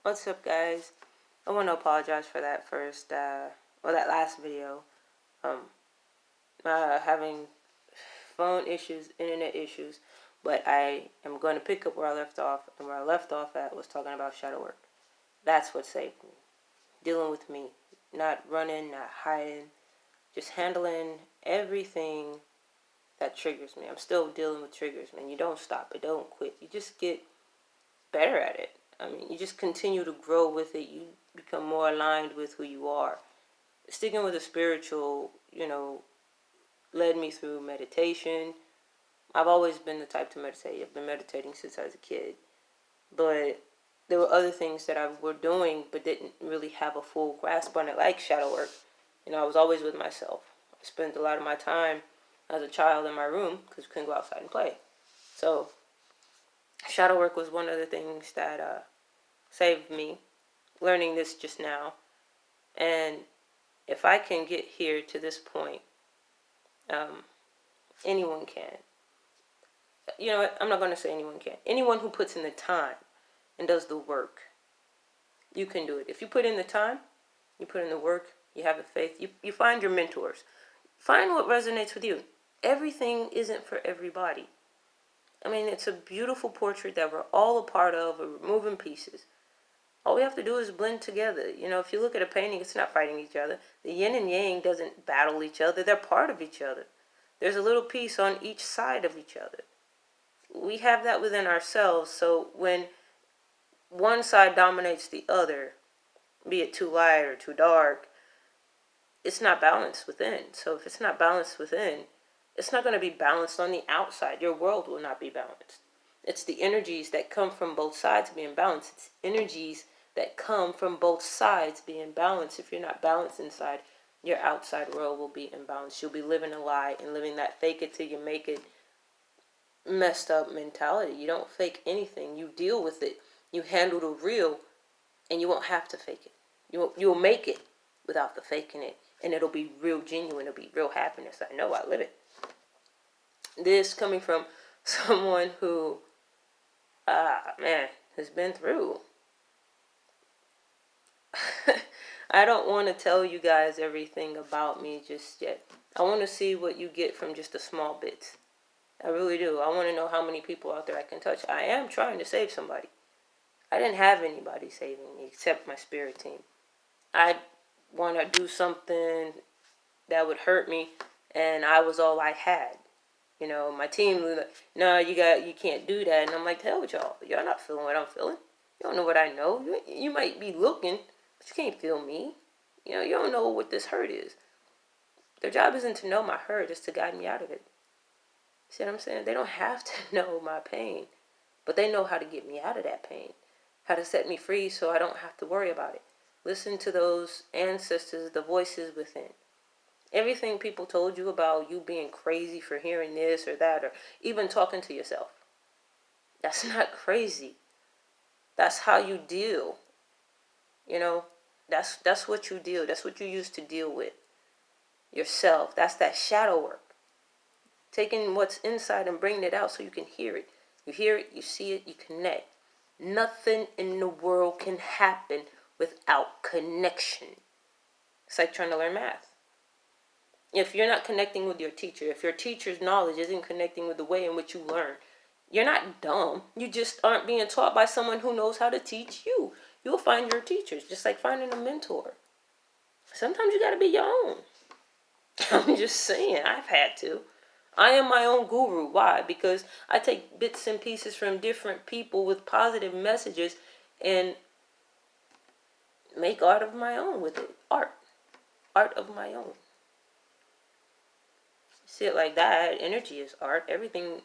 What's up, guys? I want to apologize for that that last video. Having phone issues, internet issues, but I am going to pick up where I left off, and where I left off at was talking about shadow work. That's what saved me. Dealing with me, not running, not hiding, just handling everything that triggers me. I'm still dealing with triggers, man. You don't stop it, don't quit. You just get better at it. I mean, you just continue to grow with it. You become more aligned with who you are. Sticking with the spiritual, led me through meditation. I've always been the type to meditate. I've been meditating since I was a kid. But there were other things that I were doing but didn't really have a full grasp on it, like shadow work. I was always with myself. I spent a lot of my time as a child in my room because we couldn't go outside and play. So shadow work was one of the things that saved me, learning this just now. And if I can get here to this point, anyone can. You know what? I'm not going to say anyone can. Anyone who puts in the time and does the work, you can do it. If you put in the time, you put in the work, you have the faith, you find your mentors. Find what resonates with you. Everything isn't for everybody. I mean, it's a beautiful portrait that we're all a part of. We're moving pieces. All we have to do is blend together. If you look at a painting, it's not fighting each other. The yin and yang doesn't battle each other. They're part of each other. There's a little piece on each side of each other. We have that within ourselves, so when one side dominates the other, be it too light or too dark, it's not balanced within. So if it's not balanced within, it's not going to be balanced on the outside. Your world will not be balanced. It's the energies that come from both sides being balanced. It's energies that come from both sides being balanced. If you're not balanced inside, your outside world will be imbalanced. You'll be living a lie and living that fake it till you make it messed up mentality. You don't fake anything. You deal with it. You handle the real, and you won't have to fake it. You'll make it without the faking it, and it'll be real genuine. It'll be real happiness. I know, I live it. This coming from someone who, has been through. I don't want to tell you guys everything about me just yet. I want to see what you get from just the small bits. I really do. I want to know how many people out there I can touch. I am trying to save somebody. I didn't have anybody saving me except my spirit team. I want to do something that would hurt me, and I was all I had. My team was like, no, you can't do that. And I'm like, hell with y'all. Y'all not feeling what I'm feeling. You don't know what I know. You might be looking, but you can't feel me. You don't know what this hurt is. Their job isn't to know my hurt, it's to guide me out of it. See what I'm saying? They don't have to know my pain, but they know how to get me out of that pain, how to set me free so I don't have to worry about it. Listen to those ancestors, the voices within. Everything people told you about you being crazy for hearing this or that, or even talking to yourself, that's not crazy. That's how you deal. That's what you deal. That's what you use to deal with yourself. That's that shadow work. Taking what's inside and bringing it out so you can hear it. You hear it, you see it, you connect. Nothing in the world can happen without connection. It's like trying to learn math. If you're not connecting with your teacher, if your teacher's knowledge isn't connecting with the way in which you learn, you're not dumb. You just aren't being taught by someone who knows how to teach you. You'll find your teachers, just like finding a mentor. Sometimes you got to be your own. I'm just saying, I've had to. I am my own guru. Why? Because I take bits and pieces from different people with positive messages and make art of my own with it. Art of my own. See it like that. Energy is art. Everything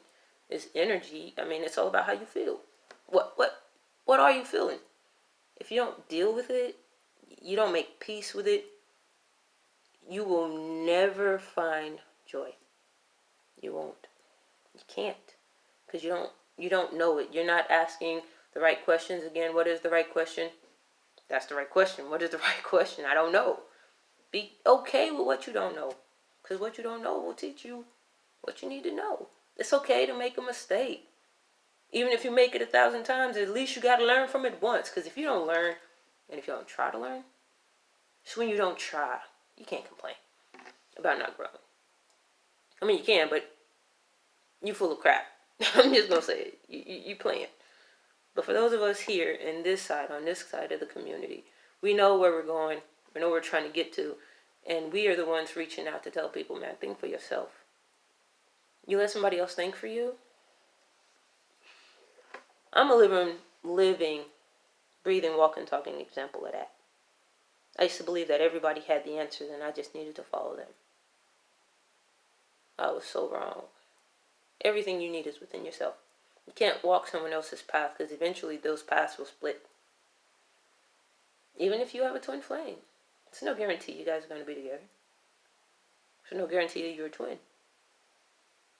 is energy. I mean, it's all about how you feel. What are you feeling? If you don't deal with it, you don't make peace with it, you will never find joy. You won't. You can't. Because you don't know it. You're not asking the right questions. Again, what is the right question? That's the right question. What is the right question? I don't know. Be okay with what you don't know. Because what you don't know will teach you what you need to know. It's okay to make a mistake. Even if you make it 1,000 times, at least you got to learn from it once. Because if you don't learn, and if you don't try to learn, it's when you don't try, you can't complain about not growing. I mean, you can, but you full of crap. I'm just going to say it. You playing. But for those of us here in this side, on this side of the community, we know where we're going. We know where we're trying to get to. And we are the ones reaching out to tell people, man, think for yourself. You let somebody else think for you. I'm a living, breathing, walking, talking example of that. I used to believe that everybody had the answers and I just needed to follow them. I was so wrong. Everything you need is within yourself. You can't walk someone else's path because eventually those paths will split. Even if you have a twin flame, it's no guarantee you guys are going to be together. There's no guarantee that you're a twin.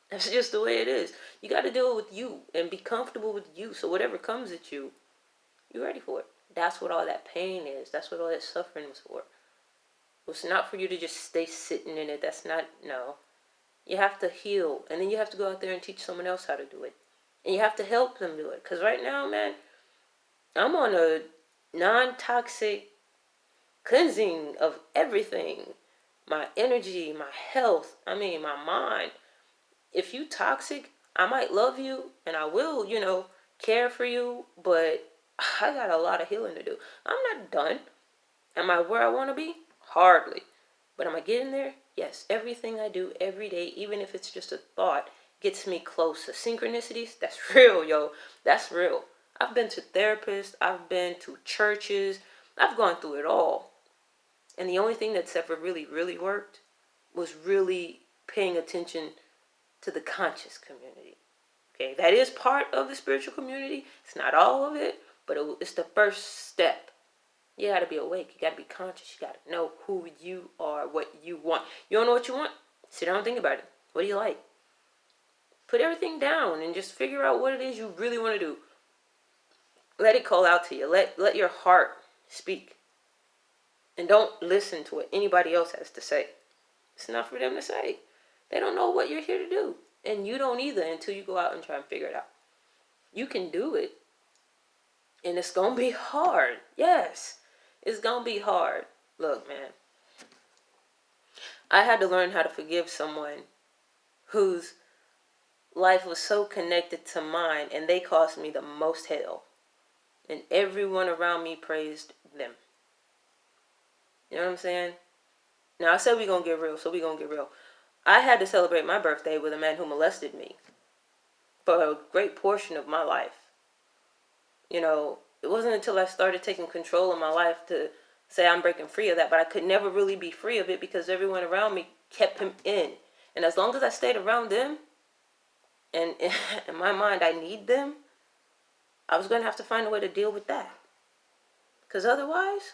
That's just the way it is. You got to deal with you and be comfortable with you. So whatever comes at you, you're ready for it. That's what all that pain is. That's what all that suffering was for. It's not for you to just stay sitting in it. That's not, no. You have to heal. And then you have to go out there and teach someone else how to do it. And you have to help them do it. Because right now, man, I'm on a non-toxic cleansing of everything. My energy, my health, my mind. If you toxic, I might love you and I will, care for you, but I got a lot of healing to do. I'm not done. Am I where I want to be? Hardly. But am I getting there? Yes. Everything I do every day, even if it's just a thought, gets me closer. Synchronicities, that's real, yo. That's real. I've been to therapists. I've been to churches. I've gone through it all. And the only thing that's ever really, really worked was really paying attention to the conscious community. Okay, that is part of the spiritual community. It's not all of it, but it's the first step. You got to be awake. You got to be conscious. You got to know who you are, what you want. You don't know what you want? Sit down and think about it. What do you like? Put everything down and just figure out what it is you really want to do. Let it call out to you. Let your heart speak. And don't listen to what anybody else has to say. It's not for them to say. They don't know what you're here to do. And you don't either until you go out and try and figure it out. You can do it. And it's going to be hard. Yes. It's going to be hard. Look, man. I had to learn how to forgive someone whose life was so connected to mine and they caused me the most hell. And everyone around me praised them. You know what I'm saying? Now, I said we're going to get real, so we're going to get real. I had to celebrate my birthday with a man who molested me for a great portion of my life. It wasn't until I started taking control of my life to say I'm breaking free of that, but I could never really be free of it because everyone around me kept him in. And as long as I stayed around them, and in my mind I need them, I was going to have to find a way to deal with that. Because otherwise,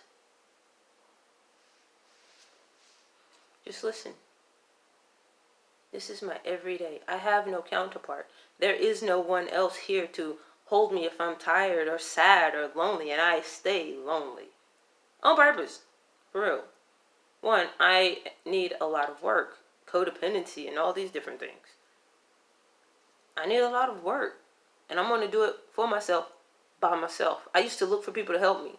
just listen. This is my everyday. I have no counterpart. There is no one else here to hold me if I'm tired or sad or lonely, and I stay lonely. On purpose. For real. One, I need a lot of work. Codependency and all these different things. I need a lot of work. And I'm going to do it for myself, by myself. I used to look for people to help me.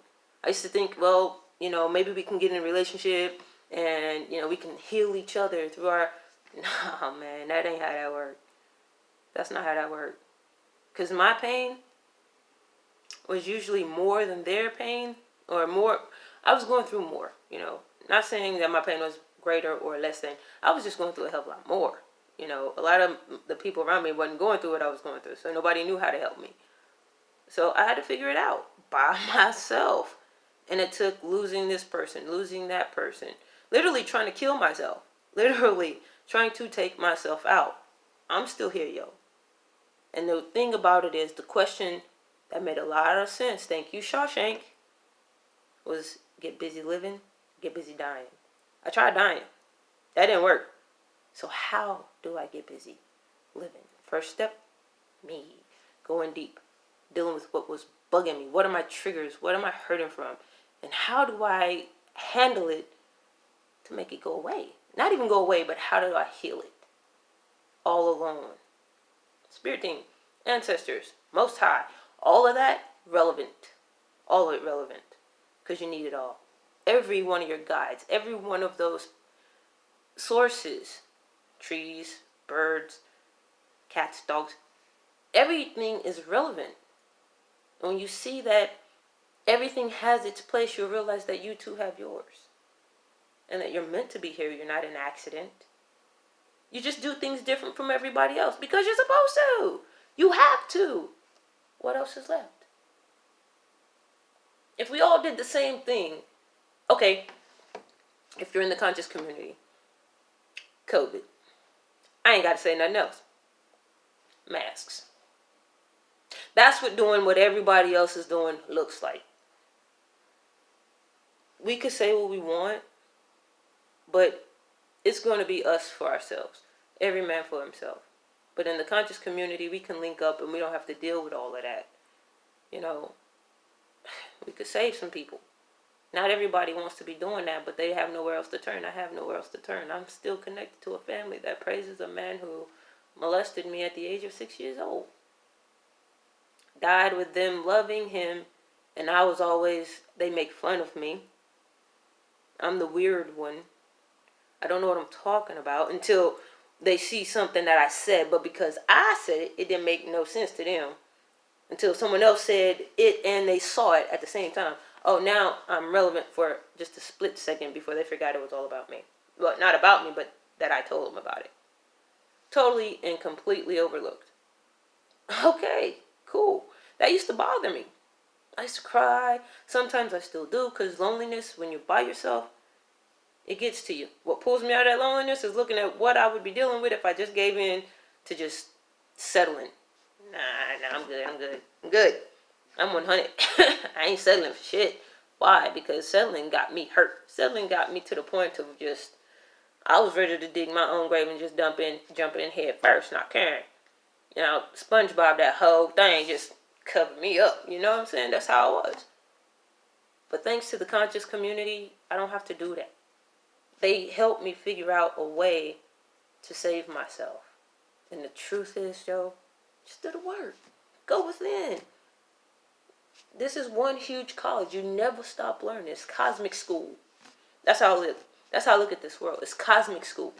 I used to think, well, maybe we can get in a relationship and, we can heal each other through our... No, man, that ain't how that works. That's not how that works. Because my pain was usually more than their pain, or more. I was going through more, Not saying that my pain was greater or less than. I was just going through a hell of a lot more. A lot of the people around me wasn't going through what I was going through, so nobody knew how to help me. So I had to figure it out by myself. And it took losing this person, losing that person, literally trying to kill myself, literally trying to take myself out. I'm still here, yo. And the thing about it is, the question that made a lot of sense, thank you, Shawshank, was get busy living, get busy dying. I tried dying. That didn't work. So how do I get busy living? First step, me. Going deep. Dealing with what was bugging me. What are my triggers? What am I hurting from? And how do I handle it to make it go away? Not even go away, but how do I heal it? All alone. Spirit team. ancestors, Most High. All of that, relevant. All of it relevant. Because you need it all. Every one of your guides, every one of those sources, trees, birds, cats, dogs, everything is relevant. And when you see that everything has its place, you'll realize that you too have yours. And that you're meant to be here. You're not an accident. You just do things different from everybody else because you're supposed to. You have to. What else is left? If we all did the same thing, okay, if you're in the conscious community, COVID, I ain't got to say nothing else. Masks. That's what doing what everybody else is doing looks like. We could say what we want, but it's going to be us for ourselves. Every man for himself. But in the conscious community, we can link up and we don't have to deal with all of that. You know, we could save some people. Not everybody wants to be doing that, but they have nowhere else to turn. I have nowhere else to turn. I'm still connected to a family that praises a man who molested me at the age of 6 years old. Died with them loving him, and I was always, they make fun of me. I'm the weird one. I don't know what I'm talking about until they see something that I said, but because I said it, it didn't make no sense to them. Until someone else said it and they saw it at the same time. Oh, now I'm relevant for just a split second before they forgot it was all about me. Well, not about me, but that I told them about it. Totally and completely overlooked. Okay, cool. That used to bother me. I used to cry. Sometimes I still do, because loneliness, when you're by yourself, it gets to you. What pulls me out of that loneliness is looking at what I would be dealing with if I just gave in to just settling. Nah, I'm good. I'm 100. I ain't settling for shit. Why? Because settling got me hurt. Settling got me to the point of just, I was ready to dig my own grave and just jump in head first, not caring. You know, SpongeBob, that whole thing just covered me up. You know what I'm saying? That's how I was. But thanks to the conscious community, I don't have to do that. They helped me figure out a way to save myself. And the truth is, Joe, just do the work. Go within. This is one huge college. You never stop learning. It's cosmic school. That's how I live. That's how I look at this world. It's cosmic school.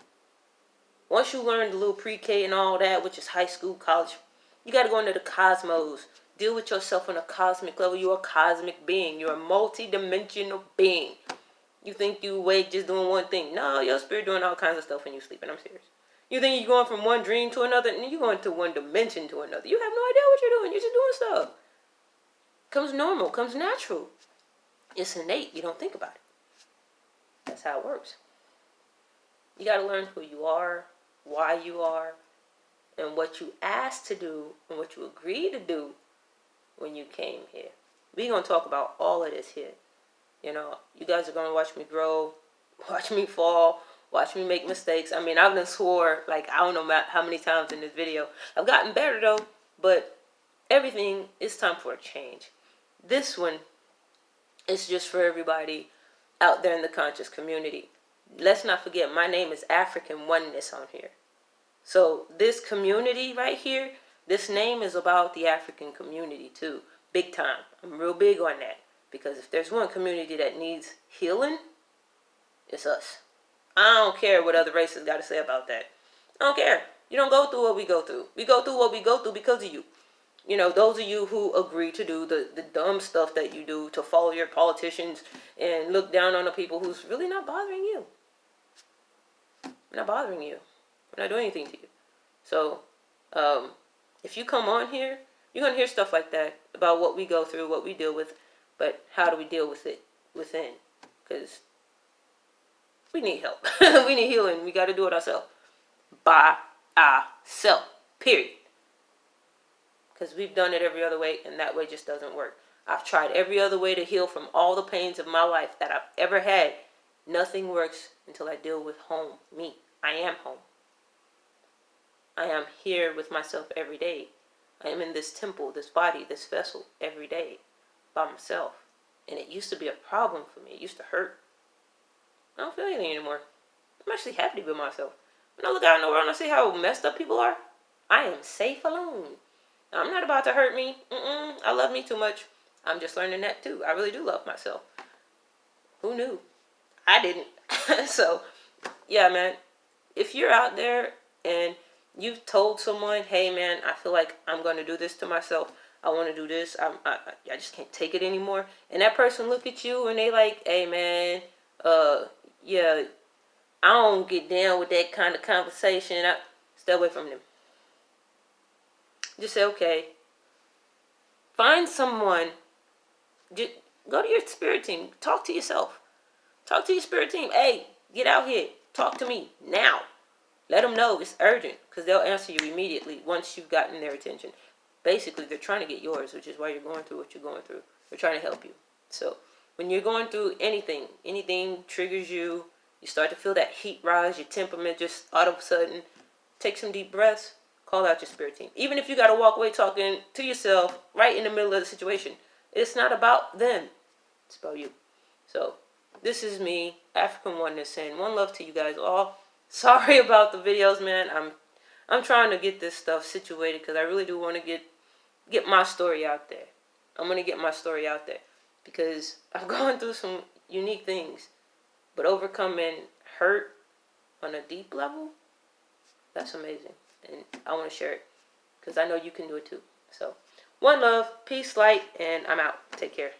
Once you learn the little pre-K and all that, which is high school, college, you got to go into the cosmos. Deal with yourself on a cosmic level. You're a cosmic being. You're a multi-dimensional being. You think you awake just doing one thing. No, your spirit doing all kinds of stuff when you're sleeping. I'm serious. You think you're going from one dream to another, and you're going to one dimension to another. You have no idea what you're doing. You're just doing stuff. Comes normal. Comes natural. It's innate. You don't think about it. That's how it works. You got to learn who you are, why you are, and what you asked to do, and what you agreed to do when you came here. We're going to talk about all of this here. You know, you guys are going to watch me grow, watch me fall, watch me make mistakes. I mean, I've been swore, like, I don't know how many times in this video. I've gotten better, though, but everything is time for a change. This one is just for everybody out there in the conscious community. Let's not forget, my name is African Oneness on here. So this community right here, this name is about the African community, too. Big time. I'm real big on that. Because if there's one community that needs healing, it's us. I don't care what other races got to say about that. I don't care. You don't go through what we go through. We go through what we go through because of you. You know, those of you who agree to do the dumb stuff that you do, to follow your politicians and look down on the people who's really not bothering you. Not bothering you. We're not doing anything to you. So, if you come on here, you're going to hear stuff like that about what we go through, what we deal with. But how do we deal with it within? Because we need help. We need healing. We got to do it ourselves. By ourselves. Period. Because we've done it every other way, and that way just doesn't work. I've tried every other way to heal from all the pains of my life that I've ever had. Nothing works until I deal with home. Me. I am home. I am here with myself every day. I am in this temple, this body, this vessel every day. By myself. And it used to be a problem for me. It used to hurt. I don't feel anything anymore. I'm actually happy to be myself. When I look out in the world and I see how messed up people are, I am safe alone. I'm not about to hurt me. I love me too much. I'm just learning that too. I really do love myself. Who knew? I didn't. So, yeah, man. If you're out there and you've told someone, hey, man, I feel like I'm going to do this to myself. I want to do this. I just can't take it anymore. And that person look at you and they like, hey, man, yeah, I don't get down with that kind of conversation. Stay away from them. Just say, okay. Find someone. Just go to your spirit team. Talk to yourself. Talk to your spirit team. Hey, get out here. Talk to me now. Let them know it's urgent because they'll answer you immediately once you've gotten their attention. Basically, they're trying to get yours, which is why you're going through what you're going through. They're trying to help you. So when you're going through anything triggers you, you start to feel that heat rise, your temperament just all of a sudden, take some deep breaths, call out your spirit team. Even if you got to walk away talking to yourself right in the middle of the situation, it's not about them. It's about you. So this is me, African Oneness, saying one love to you guys all. Sorry about the videos, man. I'm trying to get this stuff situated because I really do want to get my story out there. I'm going to get my story out there because I've gone through some unique things, but overcoming hurt on a deep level, that's amazing. And I want to share it because I know you can do it too. So, one love, peace, light, and I'm out. Take care.